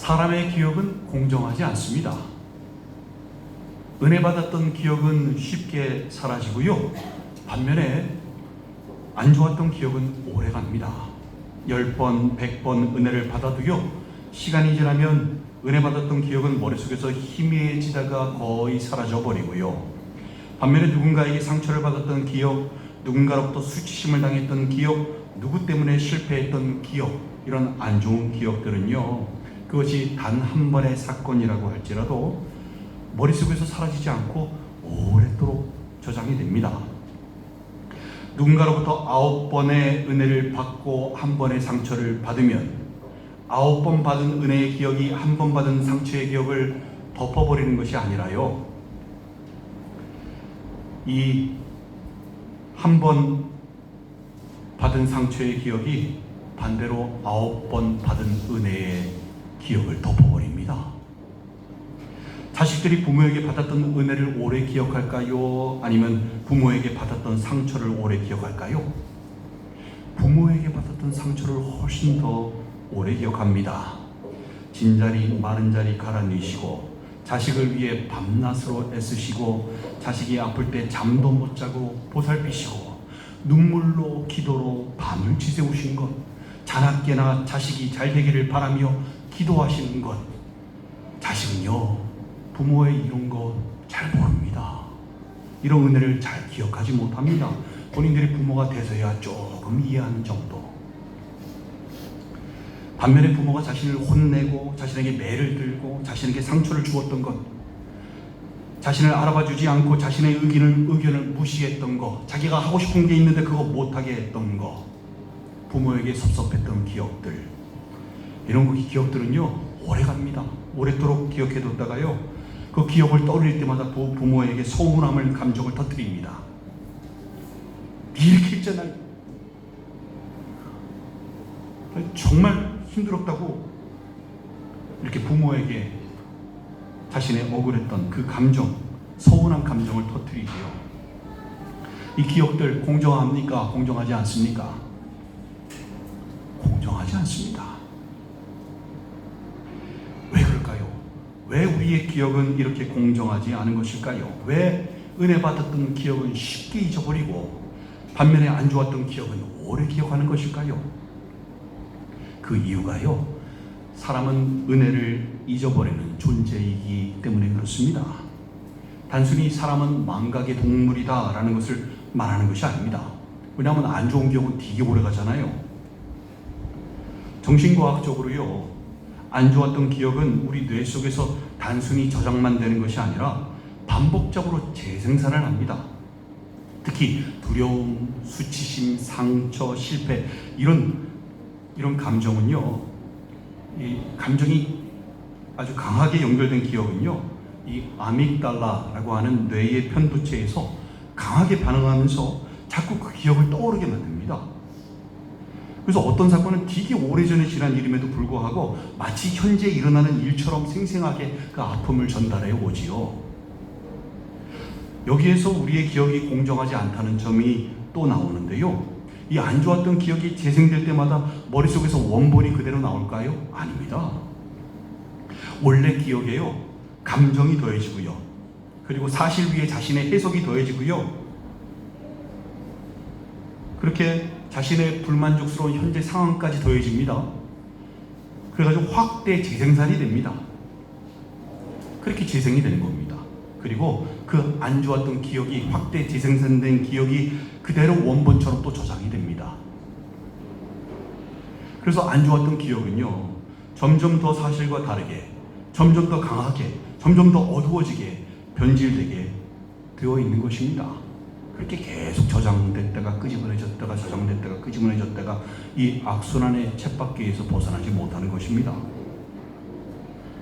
사람의 기억은 공정하지 않습니다. 은혜 받았던 기억은 쉽게 사라지고요. 반면에 안 좋았던 기억은 오래갑니다. 10번, 100번 은혜를 받아도요, 시간이 지나면 은혜 받았던 기억은 머릿속에서 희미해지다가 거의 사라져버리고요. 반면에 누군가에게 상처를 받았던 기억, 누군가로부터 수치심을 당했던 기억, 누구 때문에 실패했던 기억, 이런 안 좋은 기억들은요, 그것이 단 한 번의 사건이라고 할지라도 머릿속에서 사라지지 않고 오랫도록 저장이 됩니다. 누군가로부터 9번의 은혜를 받고 한 번의 상처를 받으면 9번 받은 은혜의 기억이 한 번 받은 상처의 기억을 덮어버리는 것이 아니라요, 이 한 번 받은 상처의 기억이 반대로 9번 받은 은혜의 기억을 덮어버립니다. 자식들이 부모에게 받았던 은혜를 오래 기억할까요? 아니면 부모에게 받았던 상처를 오래 기억할까요? 부모에게 받았던 상처를 훨씬 더 오래 기억합니다. 진자리 마른 자리 갈아내시고 자식을 위해 밤낮으로 애쓰시고 자식이 아플 때 잠도 못 자고 보살피시고 눈물로 기도로 밤을 지새우신 것, 자나깨나 자식이 잘 되기를 바라며 기도하시는 것, 자식은요 부모의 이런 거 잘 모릅니다. 이런 은혜를 잘 기억하지 못합니다. 본인들이 부모가 돼서야 조금 이해하는 정도. 반면에 부모가 자신을 혼내고 자신에게 매를 들고 자신에게 상처를 주었던 것, 자신을 알아봐주지 않고 자신의 의견을 무시했던 것, 자기가 하고 싶은 게 있는데 그거 못하게 했던 것, 부모에게 섭섭했던 기억들, 이런 기억들은요 오래갑니다. 오랫도록 기억해뒀다가요, 그 기억을 떠올릴 때마다 부모에게 서운함을 감정을 터뜨립니다. 이렇게 했잖아요. 정말 힘들었다고 이렇게 부모에게 자신의 억울했던 그 감정, 서운한 감정을 터뜨리지요. 이 기억들 공정합니까? 공정하지 않습니까? 공정하지 않습니다. 왜 그럴까요? 왜 우리의 기억은 이렇게 공정하지 않은 것일까요? 왜 은혜 받았던 기억은 쉽게 잊어버리고 반면에 안 좋았던 기억은 오래 기억하는 것일까요? 그 이유가요, 사람은 은혜를 잊어버리는 존재이기 때문에 그렇습니다. 단순히 사람은 망각의 동물이다 라는 것을 말하는 것이 아닙니다. 왜냐하면 안 좋은 기억은 되게 오래 가잖아요. 정신과학적으로요, 안 좋았던 기억은 우리 뇌 속에서 단순히 저장만 되는 것이 아니라 반복적으로 재생산을 합니다. 특히 두려움, 수치심, 상처, 실패, 이런 감정은요, 이 감정이 아주 강하게 연결된 기억은요, 이 아믹달라라고 하는 뇌의 편두체에서 강하게 반응하면서 자꾸 그 기억을 떠오르게 만듭니다. 그래서 어떤 사건은 되게 오래전에 지난 일임에도 불구하고 마치 현재 일어나는 일처럼 생생하게 그 아픔을 전달해 오지요. 여기에서 우리의 기억이 공정하지 않다는 점이 또 나오는데요, 이 안 좋았던 기억이 재생될 때마다 머릿속에서 원본이 그대로 나올까요? 아닙니다. 원래 기억에요, 감정이 더해지고요, 그리고 사실 위에 자신의 해석이 더해지고요, 그렇게 자신의 불만족스러운 현재 상황까지 더해집니다. 그래가지고 확대 재생산이 됩니다. 그렇게 재생이 되는 겁니다. 그리고 그 안 좋았던 기억이, 확대 재생산된 기억이 그대로 원본처럼 또 저장이 됩니다. 그래서 안 좋았던 기억은요, 점점 더 사실과 다르게, 점점 더 강하게, 점점 더 어두워지게, 변질되게 되어 있는 것입니다. 그렇게 계속 저장됐다가 끄집어내졌다가 저장됐다가 끄집어내졌다가 이 악순환의 쳇바퀴에서 벗어나지 못하는 것입니다.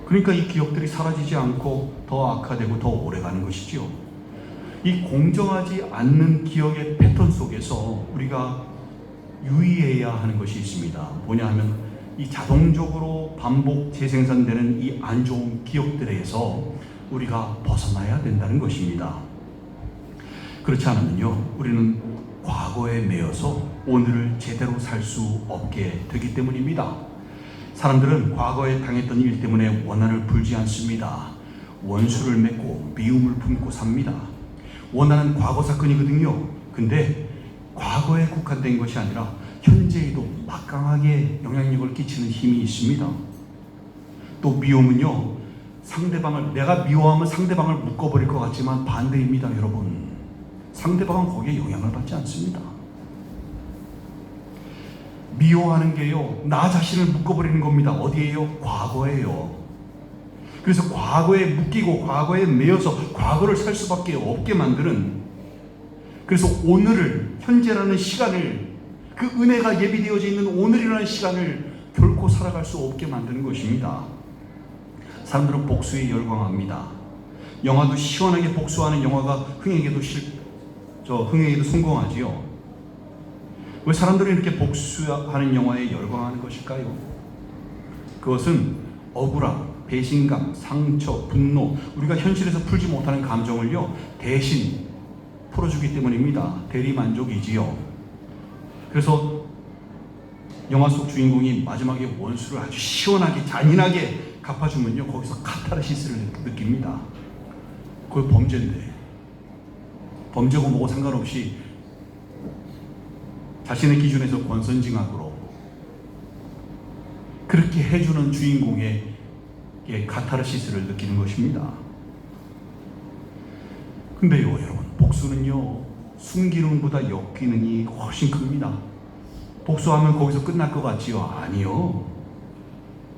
그러니까 이 기억들이 사라지지 않고 더 악화되고 더 오래가는 것이지요. 이 공정하지 않는 기억의 패턴 속에서 우리가 유의해야 하는 것이 있습니다. 뭐냐 하면 이 자동적으로 반복 재생산되는 이 안 좋은 기억들에서 우리가 벗어나야 된다는 것입니다. 그렇지 않으면요, 우리는 과거에 매여서 오늘을 제대로 살 수 없게 되기 때문입니다. 사람들은 과거에 당했던 일 때문에 원한을 풀지 않습니다. 원수를 맺고 미움을 품고 삽니다. 원한은 과거 사건이거든요. 근데 과거에 국한된 것이 아니라 현재에도 막강하게 영향력을 끼치는 힘이 있습니다. 또 미움은요, 내가 미워하면 상대방을 묶어버릴 것 같지만 반대입니다. 여러분, 상대방은 거기에 영향을 받지 않습니다. 미워하는 게요, 나 자신을 묶어버리는 겁니다. 어디에요? 과거에요. 그래서 과거에 묶이고 과거에 매여서 과거를 살 수밖에 없게 만드는, 그래서 오늘을, 현재라는 시간을, 그 은혜가 예비되어져 있는 오늘이라는 시간을 결코 살아갈 수 없게 만드는 것입니다. 사람들은 복수에 열광합니다. 영화도 시원하게 복수하는 영화가 흥행에도 성공하지요. 왜 사람들은 이렇게 복수하는 영화에 열광하는 것일까요? 그것은 억울함, 배신감, 상처, 분노, 우리가 현실에서 풀지 못하는 감정을요, 대신 풀어주기 때문입니다. 대리만족이지요. 그래서 영화 속 주인공이 마지막에 원수를 아주 시원하게, 잔인하게 갚아주면요, 거기서 카타르시스를 느낍니다. 그걸 범죄인데, 범죄고 뭐고 상관없이 자신의 기준에서 권선징악으로 그렇게 해주는 주인공의 카타르시스를 느끼는 것입니다. 근데요, 여러분, 복수는요, 순기능보다 역기능이 훨씬 큽니다. 복수하면 거기서 끝날 것 같지요? 아니요.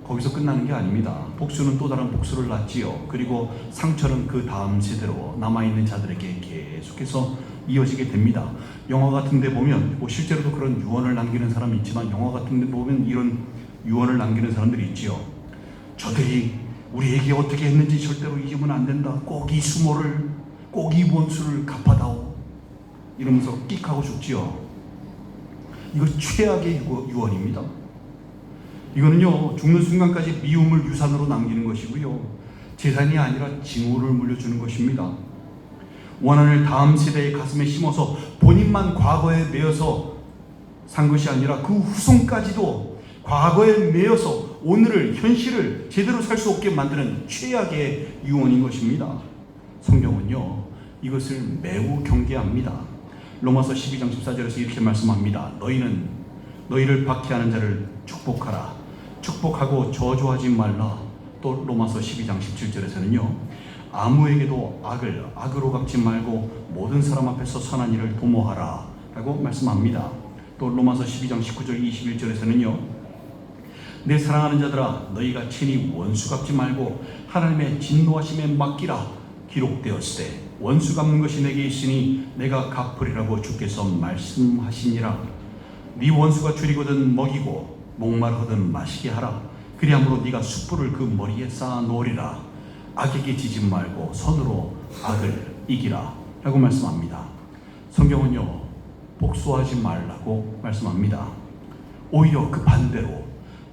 거기서 끝나는 게 아닙니다. 복수는 또 다른 복수를 낳지요. 그리고 상처는 그 다음 세대로 남아있는 자들에게 계속해서 이어지게 됩니다. 영화 같은 데 보면, 실제로도 그런 유언을 남기는 사람이 있지만, 영화 같은 데 보면 이런 유언을 남기는 사람들이 있지요. 저들이 우리에게 어떻게 했는지 절대로 잊으면 안 된다. 꼭 이 수모를, 꼭 이 원수를 갚아다오. 이러면서 끽하고 죽지요. 이거 최악의 유언입니다. 이거는요, 죽는 순간까지 미움을 유산으로 남기는 것이고요, 재산이 아니라 징후를 물려주는 것입니다. 원한을 다음 세대의 가슴에 심어서 본인만 과거에 매여서 산 것이 아니라 그 후손까지도 과거에 매여서 오늘을, 현실을 제대로 살 수 없게 만드는 최악의 유언인 것입니다. 성경은요, 이것을 매우 경계합니다. 로마서 12장 14절에서 이렇게 말씀합니다. 너희는 너희를 박해하는 자를 축복하라. 축복하고 저주하지 말라. 또 로마서 12장 17절에서는요, 아무에게도 악을 악으로 갚지 말고 모든 사람 앞에서 선한 일을 도모하라 라고 말씀합니다. 또 로마서 12장 19절 21절에서는요, 내 사랑하는 자들아, 너희가 친히 원수 갚지 말고 하나님의 진노하심에 맡기라. 기록되었으되 원수 갚는 것이 내게 있으니 내가 갚으리라고 주께서 말씀하시니라. 네 원수가 줄이거든 먹이고 목마르거든 마시게 하라. 그리함으로 네가 숯불을 그 머리에 쌓아 놓으리라. 악에게 지지 말고 선으로 악을 이기라 라고 말씀합니다. 성경은요, 복수하지 말라고 말씀합니다. 오히려 그 반대로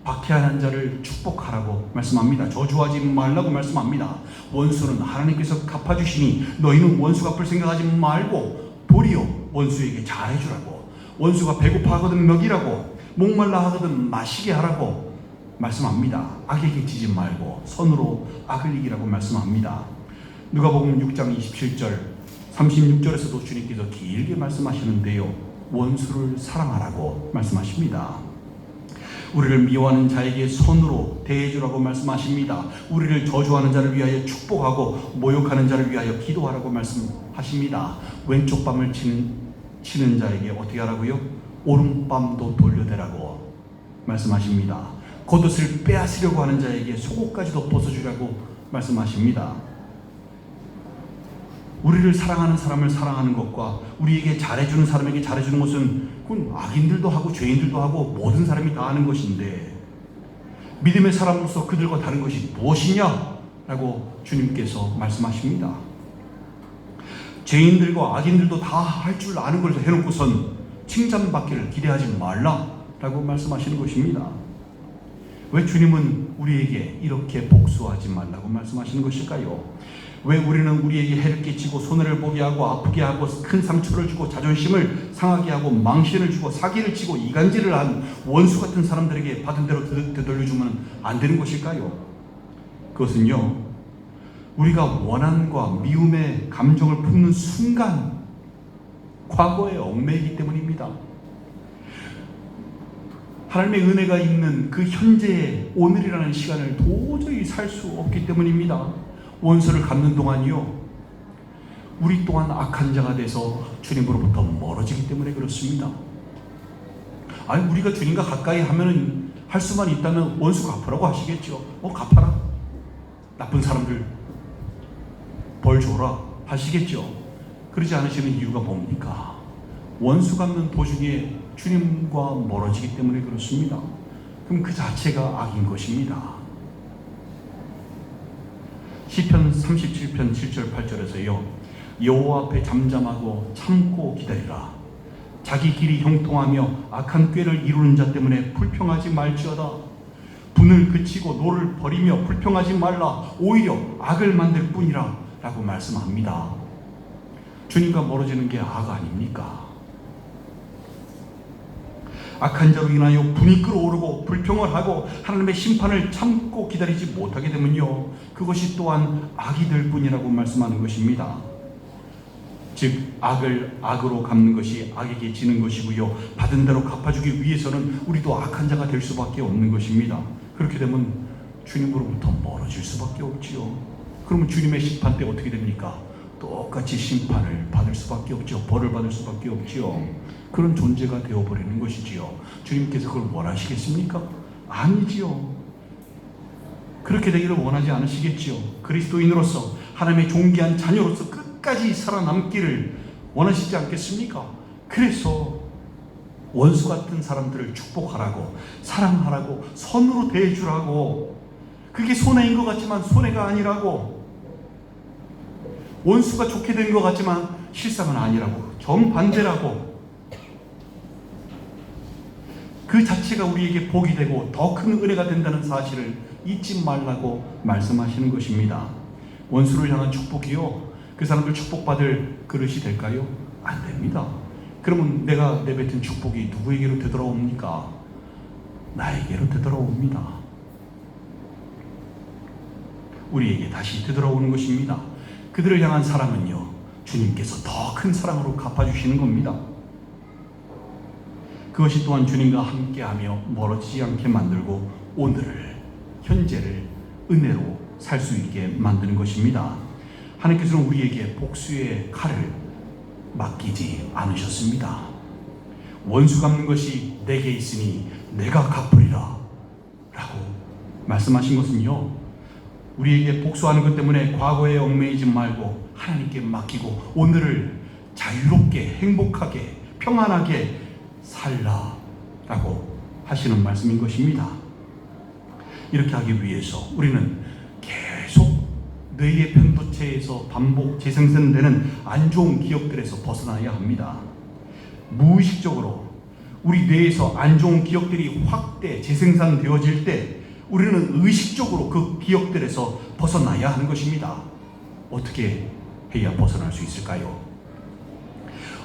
박해하는 자를 축복하라고 말씀합니다. 저주하지 말라고 말씀합니다. 원수는 하나님께서 갚아주시니 너희는 원수 갚을 생각하지 말고 도리어 원수에게 잘해주라고, 원수가 배고파하거든 먹이라고, 목말라 하거든 마시게 하라고 말씀합니다. 악에게 지지 말고 선으로 악을 이기라고 말씀합니다. 누가복음 6장 27절 36절에서도 주님께서 길게 말씀하시는데요, 원수를 사랑하라고 말씀하십니다. 우리를 미워하는 자에게 선으로 대해주라고 말씀하십니다. 우리를 저주하는 자를 위하여 축복하고 모욕하는 자를 위하여 기도하라고 말씀하십니다. 왼쪽 밤을 치는 자에게 어떻게 하라고요? 오른밤도 돌려대라고 말씀하십니다. 겉옷을 빼앗으려고 하는 자에게 속옷까지도 벗어주라고 말씀하십니다. 우리를 사랑하는 사람을 사랑하는 것과 우리에게 잘해주는 사람에게 잘해주는 것은, 그건 악인들도 하고 죄인들도 하고 모든 사람이 다 하는 것인데, 믿음의 사람으로서 그들과 다른 것이 무엇이냐? 라고 주님께서 말씀하십니다. 죄인들과 악인들도 다 할 줄 아는 걸 해놓고선 칭찬받기를 기대하지 말라 라고 말씀하시는 것입니다. 왜 주님은 우리에게 이렇게 복수하지 말라고 말씀하시는 것일까요? 왜 우리는 우리에게 해를 끼치고 손해를 보게 하고 아프게 하고 큰 상처를 주고 자존심을 상하게 하고 망신을 주고 사기를 치고 이간질을 한 원수 같은 사람들에게 받은 대로 되돌려주면 안 되는 것일까요? 그것은요, 우리가 원한과 미움의 감정을 품는 순간 과거에 얽매이기 때문입니다. 하나님의 은혜가 있는 그 현재의 오늘이라는 시간을 도저히 살 수 없기 때문입니다. 원수를 갚는 동안이요, 우리 또한 악한 자가 돼서 주님으로부터 멀어지기 때문에 그렇습니다. 아니, 우리가 주님과 가까이 하면은 할 수만 있다면 원수 갚으라고 하시겠죠. 갚아라, 나쁜 사람들 벌 줘라 하시겠죠. 그러지 않으시는 이유가 뭡니까? 원수 갚는 도중에 주님과 멀어지기 때문에 그렇습니다. 그럼 그 자체가 악인 것입니다. 시편 37편 7절 8절에서요, 여호와 앞에 잠잠하고 참고 기다리라. 자기 길이 형통하며 악한 꾀를 이루는 자 때문에 불평하지 말지어다. 분을 그치고 노를 버리며 불평하지 말라. 오히려 악을 만들 뿐이라 라고 말씀합니다. 주님과 멀어지는 게 악 아닙니까? 악한 자로 인하여 분이 끓어오르고 불평을 하고 하나님의 심판을 참고 기다리지 못하게 되면요, 그것이 또한 악이 될 뿐이라고 말씀하는 것입니다. 즉, 악을 악으로 갚는 것이 악에게 지는 것이고요, 받은 대로 갚아주기 위해서는 우리도 악한 자가 될 수밖에 없는 것입니다. 그렇게 되면 주님으로부터 멀어질 수밖에 없지요. 그러면 주님의 심판 때 어떻게 됩니까? 똑같이 심판을 받을 수밖에 없죠. 벌을 받을 수밖에 없지요. 그런 존재가 되어버리는 것이지요. 주님께서 그걸 원하시겠습니까? 아니지요. 그렇게 되기를 원하지 않으시겠지요. 그리스도인으로서 하나님의 존귀한 자녀로서 끝까지 살아남기를 원하시지 않겠습니까? 그래서 원수 같은 사람들을 축복하라고, 사랑하라고, 선으로 대해주라고, 그게 손해인 것 같지만 손해가 아니라고, 원수가 좋게 된 것 같지만 실상은 아니라고, 정반대라고, 그 자체가 우리에게 복이 되고 더 큰 은혜가 된다는 사실을 잊지 말라고 말씀하시는 것입니다. 원수를 향한 축복이요, 그 사람들 축복받을 그릇이 될까요? 안 됩니다. 그러면 내가 내뱉은 축복이 누구에게로 되돌아옵니까? 나에게로 되돌아옵니다. 우리에게 다시 되돌아오는 것입니다. 그들을 향한 사랑은요, 주님께서 더 큰 사랑으로 갚아주시는 겁니다. 그것이 또한 주님과 함께하며 멀어지지 않게 만들고 오늘을, 현재를 은혜로 살 수 있게 만드는 것입니다. 하나님께서는 우리에게 복수의 칼을 맡기지 않으셨습니다. 원수 갚는 것이 내게 있으니 내가 갚으리라 라고 말씀하신 것은요, 우리에게 복수하는 것 때문에 과거에 얽매이지 말고 하나님께 맡기고 오늘을 자유롭게, 행복하게, 평안하게 살라라고 하시는 말씀인 것입니다. 이렇게 하기 위해서 우리는 계속 뇌의 편도체에서 반복 재생산되는 안 좋은 기억들에서 벗어나야 합니다. 무의식적으로 우리 뇌에서 안 좋은 기억들이 확대 재생산되어질 때 우리는 의식적으로 그 기억들에서 벗어나야 하는 것입니다. 어떻게 해야 벗어날 수 있을까요?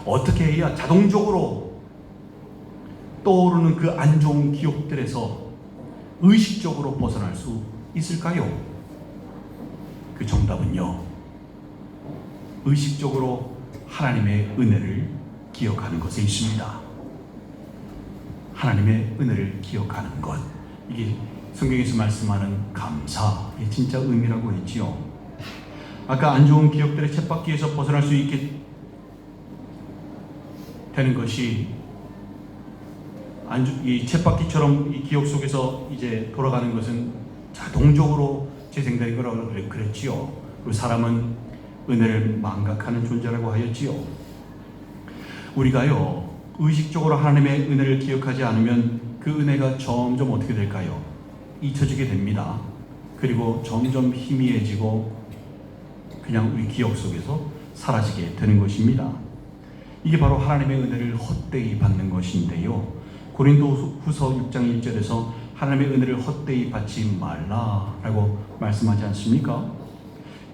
어떻게 해야 자동적으로 떠오르는 그 안 좋은 기억들에서 의식적으로 벗어날 수 있을까요? 그 정답은요, 의식적으로 하나님의 은혜를 기억하는 것에 있습니다. 하나님의 은혜를 기억하는 것, 이게 성경에서 말씀하는 감사의 진짜 의미라고 했지요. 아까 안 좋은 기억들의 쳇바퀴에서 벗어날 수 있게 되는 것이 이 쳇바퀴처럼 이 기억 속에서 이제 돌아가는 것은 자동적으로 재생되는 거라고 그랬지요. 그리고 사람은 은혜를 망각하는 존재라고 하였지요. 우리가요, 의식적으로 하나님의 은혜를 기억하지 않으면 그 은혜가 점점 어떻게 될까요? 잊혀지게 됩니다. 그리고 점점 희미해지고 그냥 우리 기억 속에서 사라지게 되는 것입니다. 이게 바로 하나님의 은혜를 헛되이 받는 것인데요, 고린도후서 6장 1절에서 하나님의 은혜를 헛되이 받지 말라라고 말씀하지 않습니까?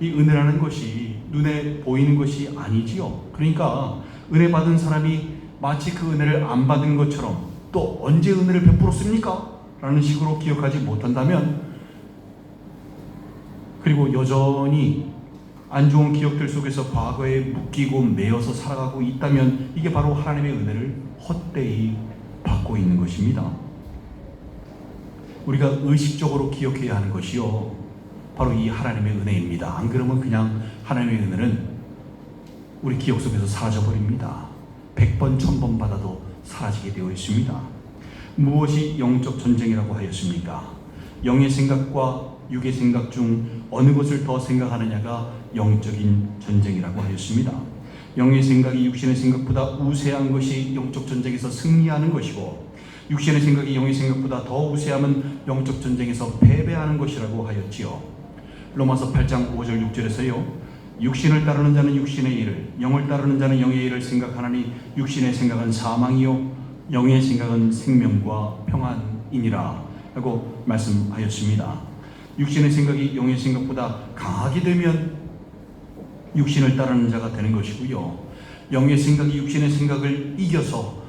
이 은혜라는 것이 눈에 보이는 것이 아니지요. 그러니까 은혜 받은 사람이 마치 그 은혜를 안 받은 것처럼 또 언제 은혜를 베풀었습니까? 라는 식으로 기억하지 못한다면, 그리고 여전히 안 좋은 기억들 속에서 과거에 묶이고 매여서 살아가고 있다면 이게 바로 하나님의 은혜를 헛되이 받고 있는 것입니다. 우리가 의식적으로 기억해야 하는 것이요, 바로 이 하나님의 은혜입니다. 안 그러면 그냥 하나님의 은혜는 우리 기억 속에서 사라져버립니다. 100번 1000번 받아도 사라지게 되어 있습니다. 무엇이 영적 전쟁이라고 하였습니까? 영의 생각과 육의 생각 중 어느 것을 더 생각하느냐가 영적인 전쟁이라고 하였습니다. 영의 생각이 육신의 생각보다 우세한 것이 영적 전쟁에서 승리하는 것이고, 육신의 생각이 영의 생각보다 더 우세하면 영적 전쟁에서 패배하는 것이라고 하였지요. 로마서 8장 5절 6절에서요, 육신을 따르는 자는 육신의 일을, 영을 따르는 자는 영의 일을 생각하나니 육신의 생각은 사망이요 영의 생각은 생명과 평안이니라 라고 말씀하였습니다. 육신의 생각이 영의 생각보다 강하게 되면 육신을 따르는 자가 되는 것이고요, 영의 생각이 육신의 생각을 이겨서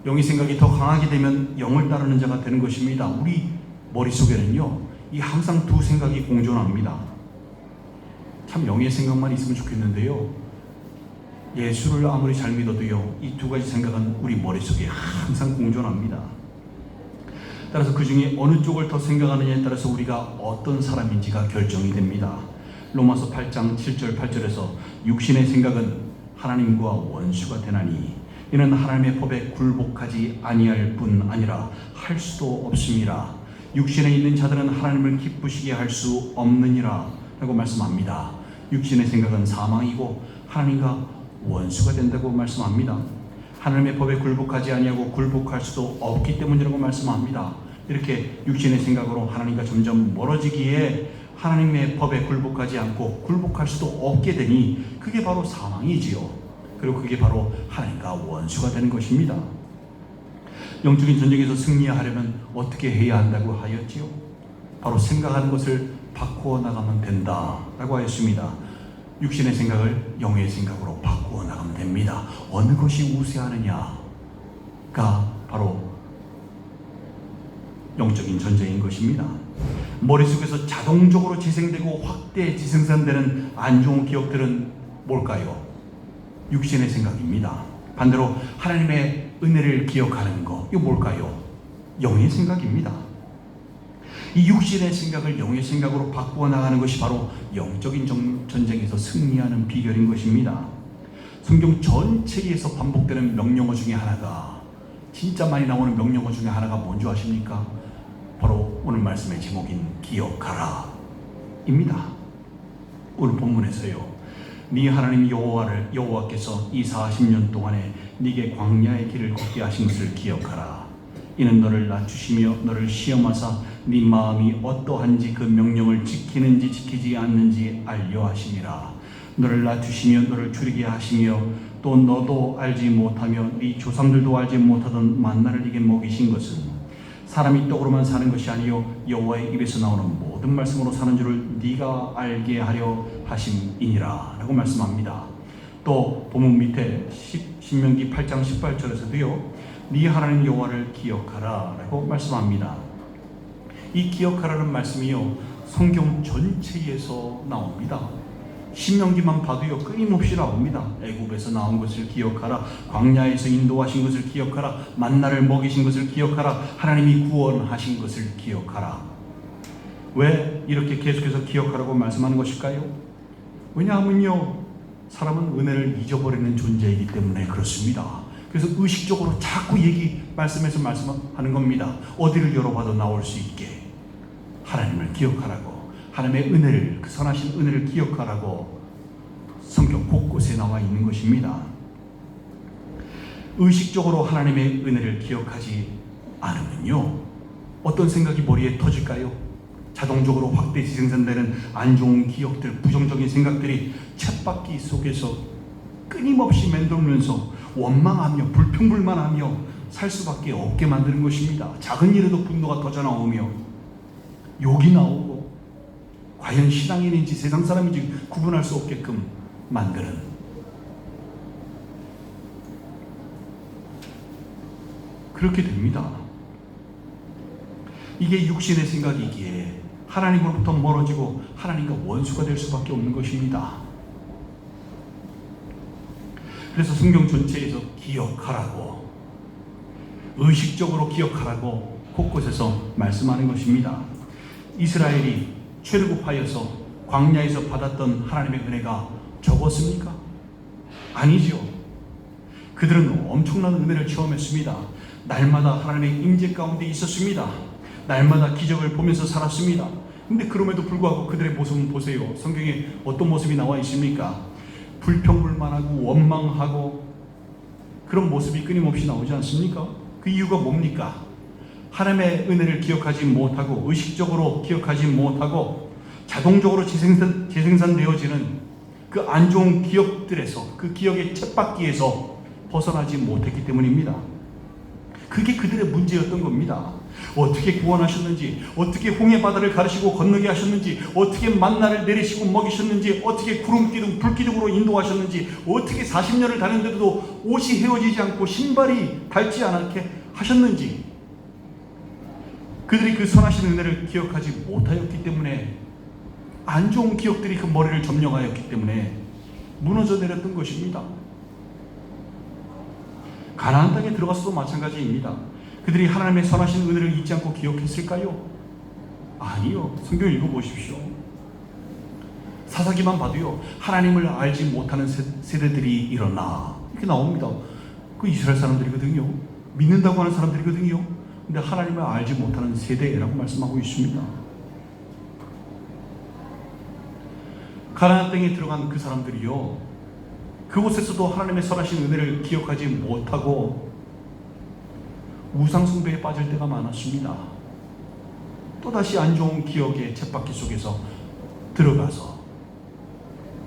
영의 생각이 더 강하게 되면 영을 따르는 자가 되는 것입니다. 우리 머릿속에는요, 이 항상 두 생각이 공존합니다. 참 영의 생각만 있으면 좋겠는데요, 예수를 아무리 잘 믿어도요, 이 두 가지 생각은 우리 머릿속에 항상 공존합니다. 따라서 그 중에 어느 쪽을 더 생각하느냐에 따라서 우리가 어떤 사람인지가 결정이 됩니다. 로마서 8장 7절 8절에서 육신의 생각은 하나님과 원수가 되나니 이는 하나님의 법에 굴복하지 아니할 뿐 아니라 할 수도 없음이라. 육신에 있는 자들은 하나님을 기쁘시게 할 수 없느니라 라고 말씀합니다. 육신의 생각은 사망이고 하나님과 원수가 된다고 말씀합니다. 하나님의 법에 굴복하지 아니하고 굴복할 수도 없기 때문이라고 말씀합니다. 이렇게 육신의 생각으로 하나님과 점점 멀어지기에 하나님의 법에 굴복하지 않고 굴복할 수도 없게 되니 그게 바로 사망이지요. 그리고 그게 바로 하나님과 원수가 되는 것입니다. 영적인 전쟁에서 승리하려면 어떻게 해야 한다고 하였지요? 바로 생각하는 것을 바꾸어 나가면 된다라고 하였습니다. 육신의 생각을 영의 생각으로 바꾸어 나가면 됩니다. 어느 것이 우세하느냐가 바로 영적인 전쟁인 것입니다. 머릿속에서 자동적으로 재생되고 확대 재생산되는 안 좋은 기억들은 뭘까요? 육신의 생각입니다. 반대로 하나님의 은혜를 기억하는 거, 이거 뭘까요? 영의 생각입니다. 이 육신의 생각을 영의 생각으로 바꾸어 나가는 것이 바로 영적인 전쟁에서 승리하는 비결인 것입니다. 성경 전체에서 반복되는 명령어 중에 하나가, 진짜 많이 나오는 명령어 중에 하나가 뭔지 아십니까? 바로 오늘 말씀의 제목인 기억하라 입니다. 오늘 본문에서요, 네 하나님 여호와께서 이 40년 동안에 네게 광야의 길을 걷게 하신 것을 기억하라. 이는 너를 낮추시며 너를 시험하사 네 마음이 어떠한지 그 명령을 지키는지 지키지 않는지 알려 하심이라. 너를 낮추시며 너를 줄이게 하시며 또 너도 알지 못하며 네 조상들도 알지 못하던 만나를 네게 먹이신 것은 사람이 떡으로만 사는 것이 아니요 여호와의 입에서 나오는 모든 말씀으로 사는 줄을 네가 알게 하려 하심이니라 라고 말씀합니다. 또 본문 밑에 신명기 8장 18절에서도요, 네 하나님 여호와를 기억하라 라고 말씀합니다. 이 기억하라는 말씀이요, 성경 전체에서 나옵니다. 신명기만 봐도요, 끊임없이 나옵니다. 애굽에서 나온 것을 기억하라, 광야에서 인도하신 것을 기억하라, 만나를 먹이신 것을 기억하라, 하나님이 구원하신 것을 기억하라. 왜 이렇게 계속해서 기억하라고 말씀하는 것일까요? 왜냐하면요, 사람은 은혜를 잊어버리는 존재이기 때문에 그렇습니다. 그래서 의식적으로 자꾸 말씀에서 말씀하는 겁니다. 어디를 열어봐도 나올 수 있게 하나님을 기억하라고, 하나님의 은혜를, 그 선하신 은혜를 기억하라고 성경 곳곳에 나와 있는 것입니다. 의식적으로 하나님의 은혜를 기억하지 않으면요, 어떤 생각이 머리에 터질까요? 자동적으로 확대 재생산되는 안 좋은 기억들, 부정적인 생각들이 쳇바퀴 속에서 끊임없이 맴돌면서 원망하며 불평불만하며 살 수밖에 없게 만드는 것입니다. 작은 일에도 분노가 터져 나오며 욕이 나오고 과연 신앙인인지 세상 사람인지 구분할 수 없게끔 만드는, 그렇게 됩니다. 이게 육신의 생각이기에 하나님으로부터 멀어지고 하나님과 원수가 될 수밖에 없는 것입니다. 그래서 성경 전체에서 기억하라고, 의식적으로 기억하라고 곳곳에서 말씀하는 것입니다. 이스라엘이 출애굽하여서 광야에서 받았던 하나님의 은혜가 적었습니까? 아니죠. 그들은 엄청난 은혜를 체험했습니다. 날마다 하나님의 임재 가운데 있었습니다. 날마다 기적을 보면서 살았습니다. 근데 그럼에도 불구하고 그들의 모습은 보세요. 성경에 어떤 모습이 나와 있습니까? 불평불만하고 원망하고 그런 모습이 끊임없이 나오지 않습니까? 그 이유가 뭡니까? 하나님의 은혜를 기억하지 못하고, 의식적으로 기억하지 못하고, 자동적으로 재생산되어지는 그 안 좋은 기억들에서, 그 기억의 쳇바퀴에서 벗어나지 못했기 때문입니다. 그게 그들의 문제였던 겁니다. 어떻게 구원하셨는지, 어떻게 홍해 바다를 가르시고 건너게 하셨는지, 어떻게 만나를 내리시고 먹이셨는지, 어떻게 구름기둥 불기둥으로 인도하셨는지, 어떻게 40년을 다녔는데도 옷이 헤어지지 않고 신발이 닳지 않게 하셨는지, 그들이 그 선하신 은혜를 기억하지 못하였기 때문에, 안 좋은 기억들이 그 머리를 점령하였기 때문에 무너져 내렸던 것입니다. 가나안 땅에 들어가서도 마찬가지입니다. 그들이 하나님의 선하신 은혜를 잊지 않고 기억했을까요? 아니요. 성경 읽어보십시오. 사사기만 봐도요, 하나님을 알지 못하는 세대들이 일어나, 이렇게 나옵니다. 그 이스라엘 사람들이거든요. 믿는다고 하는 사람들이거든요. 근데 하나님을 알지 못하는 세대라고 말씀하고 있습니다. 가나안 땅에 들어간 그 사람들이요, 그곳에서도 하나님의 선하신 은혜를 기억하지 못하고 우상숭배에 빠질 때가 많았습니다. 또다시 안 좋은 기억의 쳇바퀴 속에서 들어가서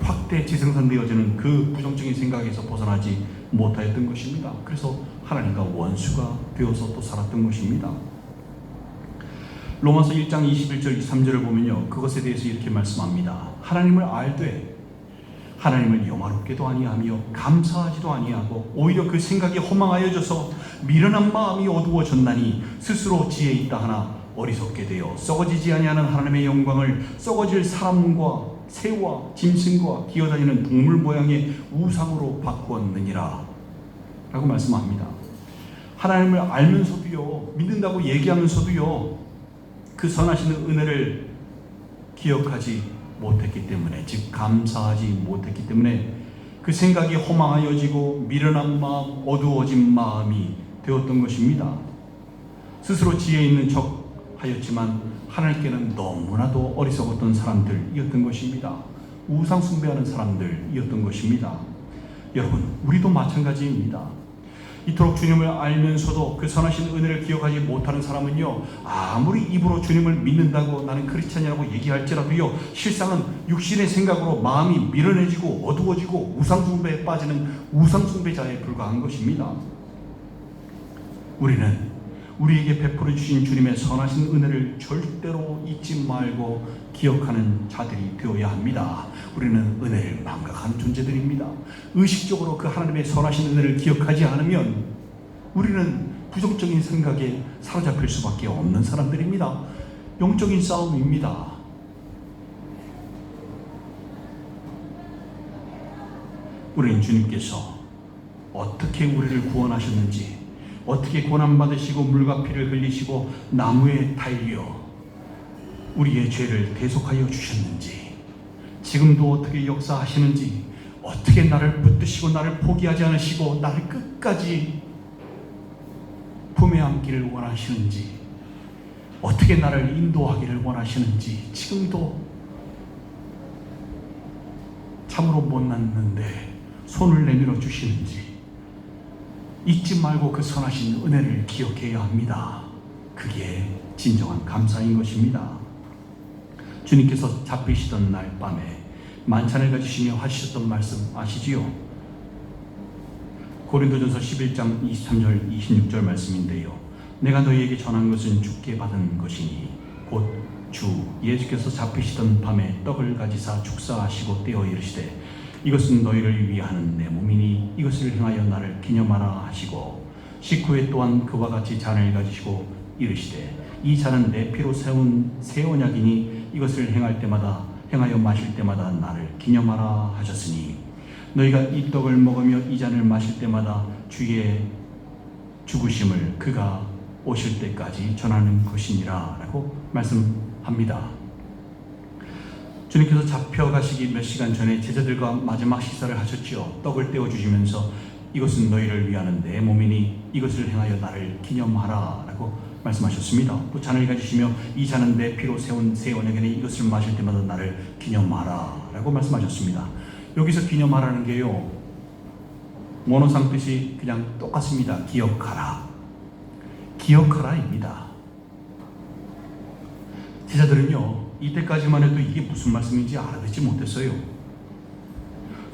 확대 재생산되어지는 그 부정적인 생각에서 벗어나지 못하였던 것입니다. 그래서 하나님과 원수가 되어서 또 살았던 것입니다. 로마서 1장 21절 23절을 보면요, 그것에 대해서 이렇게 말씀합니다. 하나님을 알되 하나님을 영화롭게도 아니하며 감사하지도 아니하고 오히려 그 생각이 허망하여져서 미련한 마음이 어두워졌나니 스스로 지혜 있다 하나 어리석게 되어 썩어지지 아니하는 하나님의 영광을 썩어질 사람과 새와 짐승과 기어다니는 동물 모양의 우상으로 바꾸었느니라 라고 말씀합니다. 하나님을 알면서도요, 믿는다고 얘기하면서도요, 그 선하신 은혜를 기억하지 못했기 때문에, 즉 감사하지 못했기 때문에 그 생각이 허망하여지고 미련한 마음, 어두워진 마음이 되었던 것입니다. 스스로 지혜 있는 척 하였지만 하나님께는 너무나도 어리석었던 사람들이었던 것입니다. 우상 숭배하는 사람들이었던 것입니다. 여러분, 우리도 마찬가지입니다. 이토록 주님을 알면서도 그 선하신 은혜를 기억하지 못하는 사람은요, 아무리 입으로 주님을 믿는다고 나는 크리스찬이라고 얘기할지라도요, 실상은 육신의 생각으로 마음이 미련해지고 어두워지고 우상숭배에 빠지는 우상숭배자에 불과한 것입니다. 우리는 우리에게 베풀어 주신 주님의 선하신 은혜를 절대로 잊지 말고 기억하는 자들이 되어야 합니다. 우리는 은혜를 망각하는 존재들입니다. 의식적으로 그 하나님의 선하신 은혜를 기억하지 않으면 우리는 부정적인 생각에 사로잡힐 수밖에 없는 사람들입니다. 영적인 싸움입니다. 우리는 주님께서 어떻게 우리를 구원하셨는지, 어떻게 고난받으시고 물과 피를 흘리시고 나무에 달려 우리의 죄를 대속하여 주셨는지, 지금도 어떻게 역사하시는지, 어떻게 나를 붙드시고 나를 포기하지 않으시고 나를 끝까지 품에 안기를 원하시는지, 어떻게 나를 인도하기를 원하시는지, 지금도 참으로 못났는데 손을 내밀어 주시는지 잊지 말고 그 선하신 은혜를 기억해야 합니다. 그게 진정한 감사인 것입니다. 주님께서 잡히시던 날 밤에 만찬을 가지시며 하셨던 말씀 아시지요? 고린도전서 11장 23절 26절 말씀인데요, 내가 너희에게 전한 것은 주께 받은 것이니 곧 주 예수께서 잡히시던 밤에 떡을 가지사 축사하시고 떼어 이르시되 이것은 너희를 위하는 내 몸이니 이것을 행하여 나를 기념하라 하시고 식후에 또한 그와 같이 잔을 가지시고 이르시되 이 잔은 내 피로 세운 새 언약이니 이것을 행하여 마실 때마다 나를 기념하라 하셨으니 너희가 이 떡을 먹으며 이 잔을 마실 때마다 주의 죽으심을 그가 오실 때까지 전하는 것이니라 라고 말씀합니다. 주님께서 잡혀가시기 몇 시간 전에 제자들과 마지막 식사를 하셨지요. 떡을 떼어주시면서 이것은 너희를 위하는 내 몸이니 이것을 행하여 나를 기념하라 라고 말씀하셨습니다. 또 잔을 가지시며 이 잔은 내 피로 세운 새 언약이니 이것을 마실 때마다 나를 기념하라 라고 말씀하셨습니다. 여기서 기념하라는 게요, 원어상 뜻이 그냥 똑같습니다. 기억하라. 기억하라입니다. 제자들은요, 이때까지만 해도 이게 무슨 말씀인지 알아듣지 못했어요.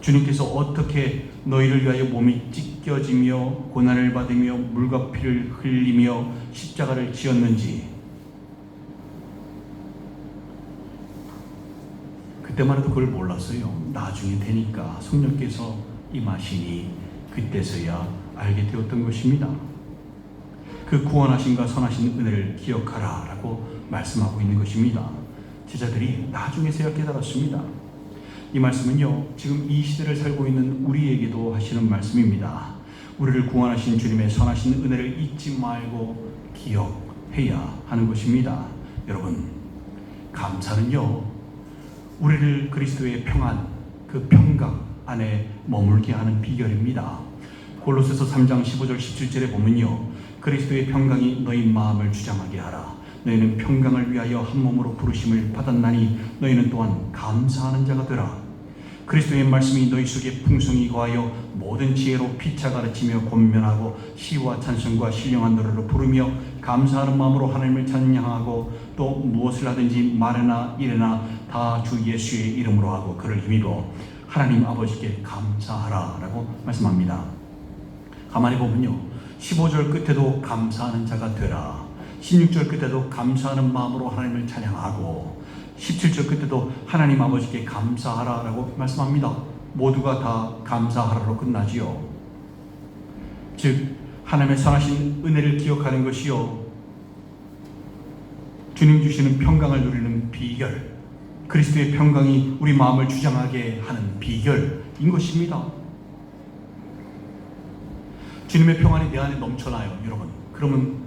주님께서 어떻게 너희를 위하여 몸이 찢겨지며 고난을 받으며 물과 피를 흘리며 십자가를 지었는지 그때만 해도 그걸 몰랐어요. 나중에 되니까 성령께서 임하시니 그때서야 알게 되었던 것입니다. 그 구원하심과 선하신 은혜를 기억하라 라고 말씀하고 있는 것입니다. 제자들이 나중에서야 깨달았습니다. 이 말씀은요, 지금 이 시대를 살고 있는 우리에게도 하시는 말씀입니다. 우리를 구원하신 주님의 선하신 은혜를 잊지 말고 기억해야 하는 것입니다. 여러분, 감사는요, 우리를 그리스도의 평안, 그 평강 안에 머물게 하는 비결입니다. 골로새서 3장 15절 17절에 보면요, 그리스도의 평강이 너희 마음을 주장하게 하라. 너희는 평강을 위하여 한 몸으로 부르심을 받았나니 너희는 또한 감사하는 자가 되라. 그리스도의 말씀이 너희 속에 풍성히 거하여 모든 지혜로 피차 가르치며 권면하고 시와 찬송과 신령한 노래로 부르며 감사하는 마음으로 하나님을 찬양하고 또 무엇을 하든지 말이나 일이나 다 주 예수의 이름으로 하고 그를 힘입어 하나님 아버지께 감사하라 라고 말씀합니다. 가만히 보면요, 15절 끝에도 감사하는 자가 되라, 16절 끝에도 감사하는 마음으로 하나님을 찬양하고 17절 끝에도 하나님 아버지께 감사하라 라고 말씀합니다. 모두가 다 감사하라로 끝나지요. 즉 하나님의 선하신 은혜를 기억하는 것이요, 주님 주시는 평강을 누리는 비결, 그리스도의 평강이 우리 마음을 주장하게 하는 비결인 것입니다. 주님의 평안이 내 안에 넘쳐나요, 여러분. 그러면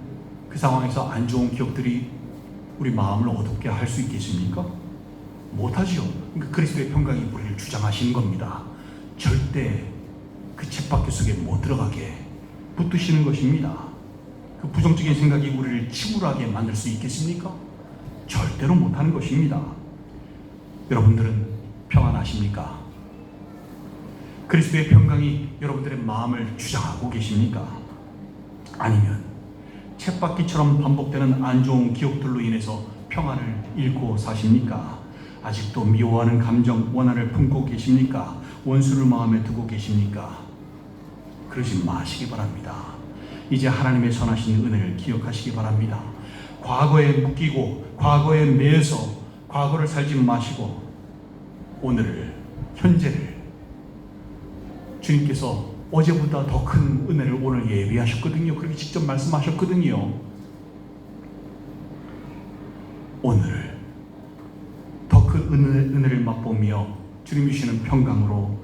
그 상황에서 안 좋은 기억들이 우리 마음을 어둡게 할 수 있겠습니까? 못하지요. 그러니까 그리스도의 평강이 우리를 주장하시는 겁니다. 절대 그 쳇바퀴 속에 못 들어가게 붙드시는 것입니다. 그 부정적인 생각이 우리를 침울하게 만들 수 있겠습니까? 절대로 못하는 것입니다. 여러분들은 평안하십니까? 그리스도의 평강이 여러분들의 마음을 주장하고 계십니까? 아니면 쳇바퀴처럼 반복되는 안 좋은 기억들로 인해서 평안을 잃고 사십니까? 아직도 미워하는 감정, 원한을 품고 계십니까? 원수를 마음에 두고 계십니까? 그러지 마시기 바랍니다. 이제 하나님의 선하신 은혜를 기억하시기 바랍니다. 과거에 묶이고 과거에 매여서 과거를 살지 마시고 오늘을, 현재를, 주님께서 어제보다 더 큰 은혜를 오늘 예비하셨거든요. 그렇게 직접 말씀하셨거든요. 오늘 더 큰 은혜를 맛보며 주님 주시는 평강으로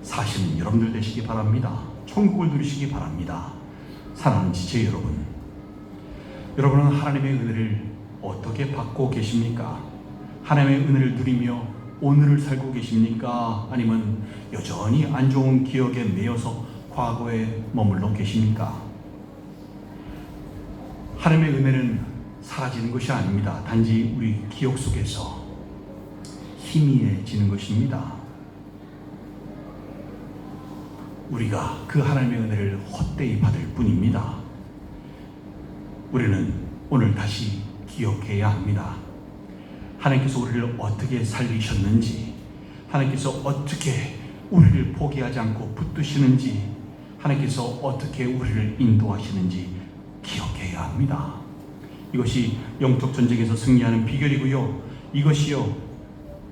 사시는 여러분들 되시기 바랍니다. 천국을 누리시기 바랍니다. 사랑하는 지체 여러분, 여러분은 하나님의 은혜를 어떻게 받고 계십니까? 하나님의 은혜를 누리며 오늘을 살고 계십니까? 아니면 여전히 안 좋은 기억에 매여서 과거에 머물러 계십니까? 하나님의 은혜는 사라지는 것이 아닙니다. 단지 우리 기억 속에서 희미해지는 것입니다. 우리가 그 하나님의 은혜를 헛되이 받을 뿐입니다. 우리는 오늘 다시 기억해야 합니다. 하나님께서 우리를 어떻게 살리셨는지, 하나님께서 어떻게 우리를 포기하지 않고 붙드시는지, 하나님께서 어떻게 우리를 인도하시는지 기억해야 합니다. 이것이 영적 전쟁에서 승리하는 비결이고요. 이것이요,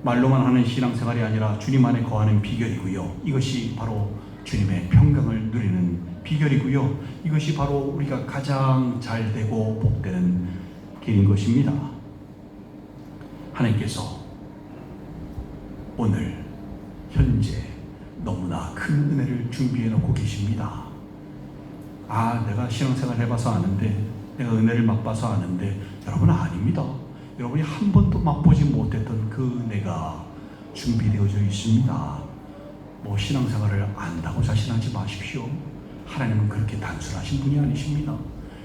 말로만 하는 신앙생활이 아니라 주님 안에 거하는 비결이고요. 이것이 바로 주님의 평강을 누리는 비결이고요. 이것이 바로 우리가 가장 잘 되고 복되는 길인 것입니다. 하나님께서 오늘 현재 너무나 큰 은혜를 준비해 놓고 계십니다. 내가 신앙생활 해봐서 아는데, 내가 은혜를 맛봐서 아는데, 여러분 아닙니다. 여러분이 한 번도 맛보지 못했던 그 은혜가 준비되어져 있습니다. 신앙생활을 안다고 자신하지 마십시오. 하나님은 그렇게 단순하신 분이 아니십니다.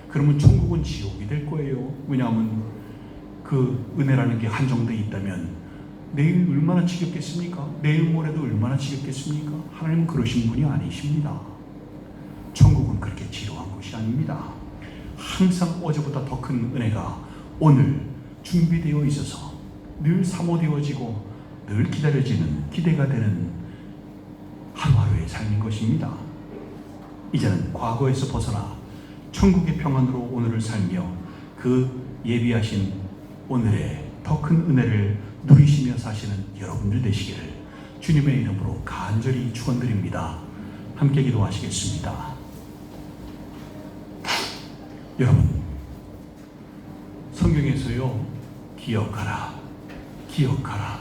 그러면 천국은 지옥이 될 거예요. 왜냐하면 그 은혜라는 게 한정되어 있다면 내일 얼마나 지겹겠습니까? 내일 모레도 얼마나 지겹겠습니까? 하나님은 그러신 분이 아니십니다. 천국은 그렇게 지루한 곳이 아닙니다. 항상 어제보다 더 큰 은혜가 오늘 준비되어 있어서 늘 사모되어지고 늘 기다려지는, 기대가 되는 하루하루의 삶인 것입니다. 이제는 과거에서 벗어나 천국의 평안으로 오늘을 살며 그 예비하신 오늘의 더 큰 은혜를 누리시며 사시는 여러분들 되시기를 주님의 이름으로 간절히 축원드립니다. 함께 기도하시겠습니다. 여러분, 성경에서요, 기억하라, 기억하라,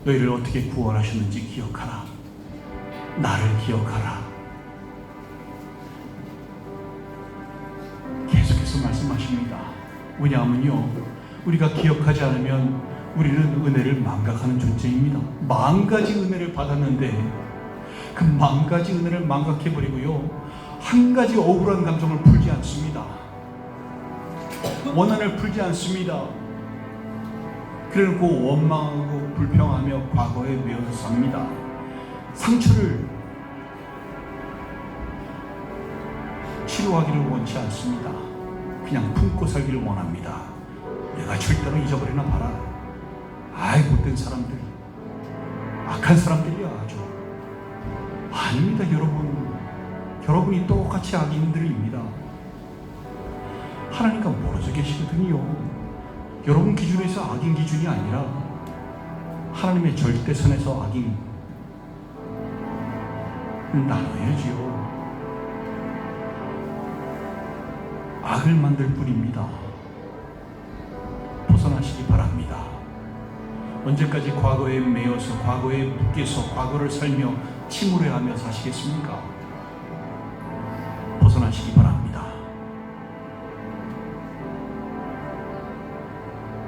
너희를 어떻게 구원하셨는지 기억하라, 나를 기억하라, 계속해서 말씀하십니다. 왜냐하면요, 우리가 기억하지 않으면 우리는 은혜를 망각하는 존재입니다. 만 가지 은혜를 받았는데 그 만 가지 은혜를 망각해버리고요, 한 가지 억울한 감정을 풀지 않습니다. 원한을 풀지 않습니다. 그래놓고 원망하고 불평하며 과거에 매여서 삽니다. 상처를 치료하기를 원치 않습니다. 그냥 품고 살기를 원합니다. 내가 절대로 잊어버리나 봐라. 못된 사람들, 악한 사람들이야 아주. 아닙니다. 여러분이 똑같이 악인들입니다. 하나님과 멀어져 계시거든요. 여러분 기준에서 악인 기준이 아니라 하나님의 절대선에서 악인 나눠야지요. 악을 만들 뿐입니다. 벗어나시기 바랍니다. 언제까지 과거에 매여서, 과거에 묶여서, 과거를 살며 침울해하며 사시겠습니까? 벗어나시기 바랍니다.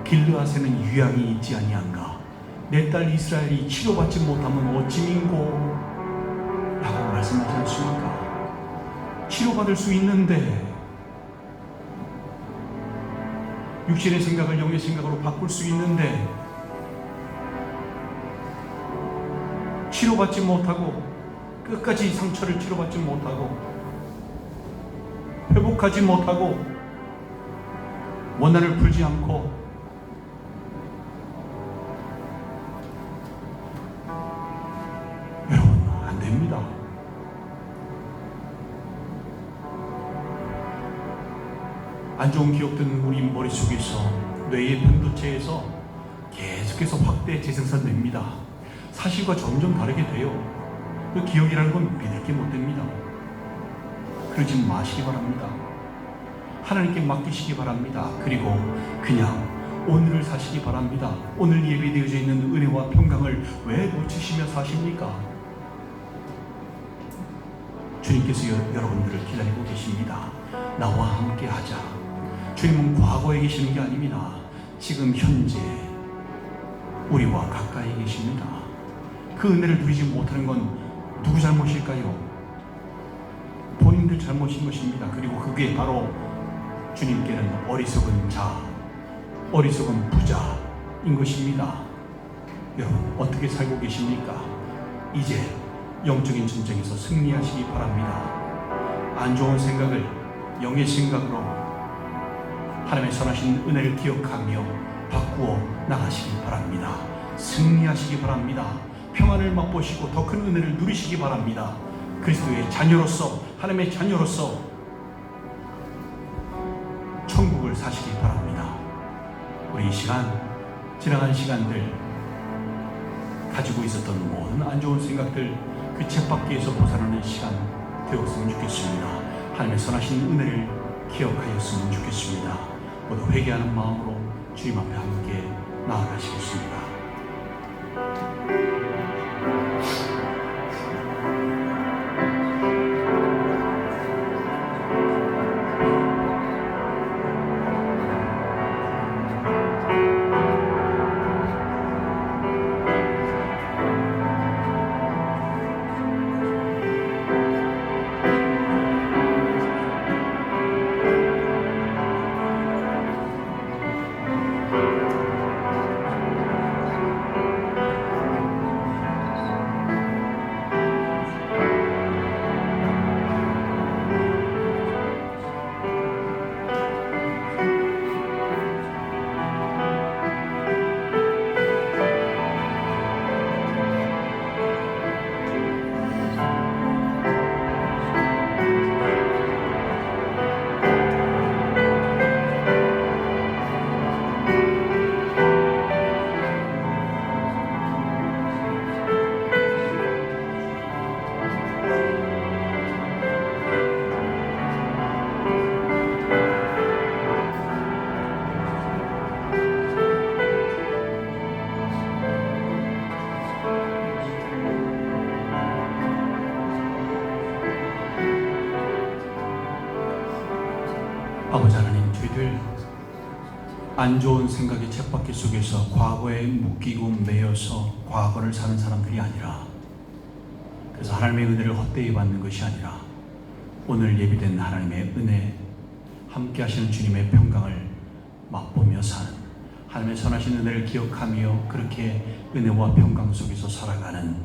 길르앗에는 유양이 있지 아니한가? 내 딸 이스라엘이 치료받지 못하면 어찌민고? 라고 말씀하지 않습니까? 치료받을 수 있는데, 육신의 생각을 영의 생각으로 바꿀 수 있는데 치료받지 못하고, 끝까지 상처를 치료받지 못하고, 회복하지 못하고, 원한을 풀지 않고, 여러분 안 됩니다. 안 좋은 기억들은 우리 머릿속에서, 뇌의 편도체에서 계속해서 확대 재생산됩니다. 사실과 점점 다르게 돼요. 그 기억이라는 건 믿을 게 못 됩니다. 그러지 마시기 바랍니다. 하나님께 맡기시기 바랍니다. 그리고 그냥 오늘을 사시기 바랍니다. 오늘 예비되어져 있는 은혜와 평강을 왜 놓치시며 사십니까? 주님께서 여러분들을 기다리고 계십니다. 나와 함께 하자. 주님은 과거에 계시는 게 아닙니다. 지금 현재 우리와 가까이 계십니다. 그 은혜를 누리지 못하는 건 누구 잘못일까요? 본인들 잘못인 것입니다. 그리고 그게 바로 주님께는 어리석은 자, 어리석은 부자인 것입니다. 여러분 어떻게 살고 계십니까? 이제 영적인 전쟁에서 승리하시기 바랍니다. 안 좋은 생각을 영의 생각으로 하나님의 선하신 은혜를 기억하며 바꾸어 나가시기 바랍니다. 승리하시기 바랍니다. 평안을 맛보시고 더 큰 은혜를 누리시기 바랍니다. 그리스도의 자녀로서, 하나님의 자녀로서 천국을 사시기 바랍니다. 우리 이 시간, 지나간 시간들, 가지고 있었던 모든 안 좋은 생각들, 그 쳇바퀴에서 벗어나는 시간 되었으면 좋겠습니다. 하나님의 선하신 은혜를 기억하였으면 좋겠습니다. 모두 회개하는 마음으로 주님 앞에 함께 나아가시겠습니다. 아버지 하나님, 저희들 안 좋은 생각의 쳇바퀴 속에서 과거에 묶이고 매여서 과거를 사는 사람들이 아니라, 그래서 하나님의 은혜를 헛되이 받는 것이 아니라 오늘 예비된 하나님의 은혜, 함께 하시는 주님의 평강을 맛보며 사는, 하나님의 선하신 은혜를 기억하며 그렇게 은혜와 평강 속에서 살아가는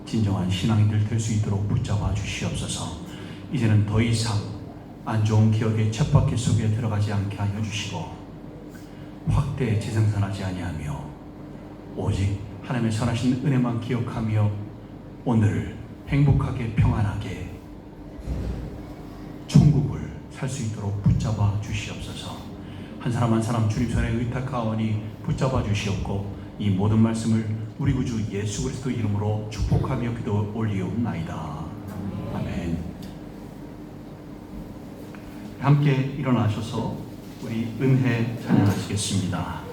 진정한 신앙인들 될 수 있도록 붙잡아 주시옵소서. 이제는 더 이상 안 좋은 기억의 쳇바퀴 속에 들어가지 않게 하여 주시고, 확대 재생산하지 아니하며 오직 하나님의 선하신 은혜만 기억하며 오늘을 행복하게 평안하게 천국을 살 수 있도록 붙잡아 주시옵소서. 한 사람 한 사람 주님 손에 의탁하오니 붙잡아 주시옵고, 이 모든 말씀을 우리 구주 예수 그리스도 이름으로 축복하며 기도 올리옵나이다. 아멘. 함께 일어나셔서 우리 은혜 찬양하시겠습니다.